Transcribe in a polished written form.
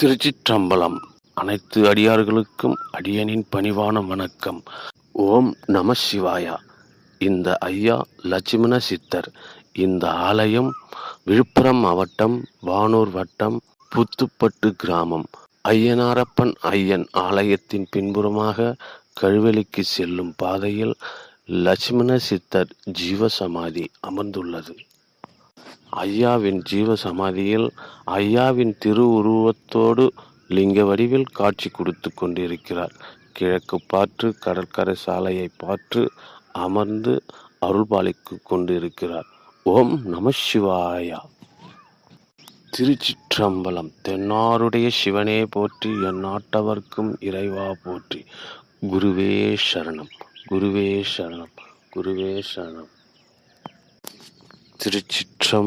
திருச்சிற்றம்பலம். அனைத்து அடியார்களுக்கும் அடியனின் பணிவான வணக்கம். ஓம் நம சிவாயா. இந்த ஐயா லட்சுமண சித்தர். இந்த ஆலயம் விழுப்புரம் மாவட்டம் வானூர் வட்டம் புத்துப்பட்டு கிராமம். ஐயனாரப்பன் ஐயன் ஆலயத்தின் பின்புறமாக கழுவெளிக்கு செல்லும் பாதையில் லட்சுமண சித்தர் ஜீவசமாதி அமர்ந்துள்ளது. ஐயாவின் ஜீவசமாதியில் ஐயாவின் திருவுருவத்தோடு லிங்க வடிவில் காட்சி கொடுத்து கொண்டிருக்கிறார். கிழக்கு பார்த்து கடற்கரை சாலையை பார்த்து அமர்ந்து அருள்பாலிக்கு கொண்டிருக்கிறார். ஓம் நம சிவாயா. திருச்சிற்றம்பலம். தென்னாருடைய சிவனே போற்றி, எந்நாட்டவர்க்கும் இறைவா போற்றி. குருவே சரணம், குருவே சரணம், குருவே சரணம். திருச்சிற்றம்பலம்.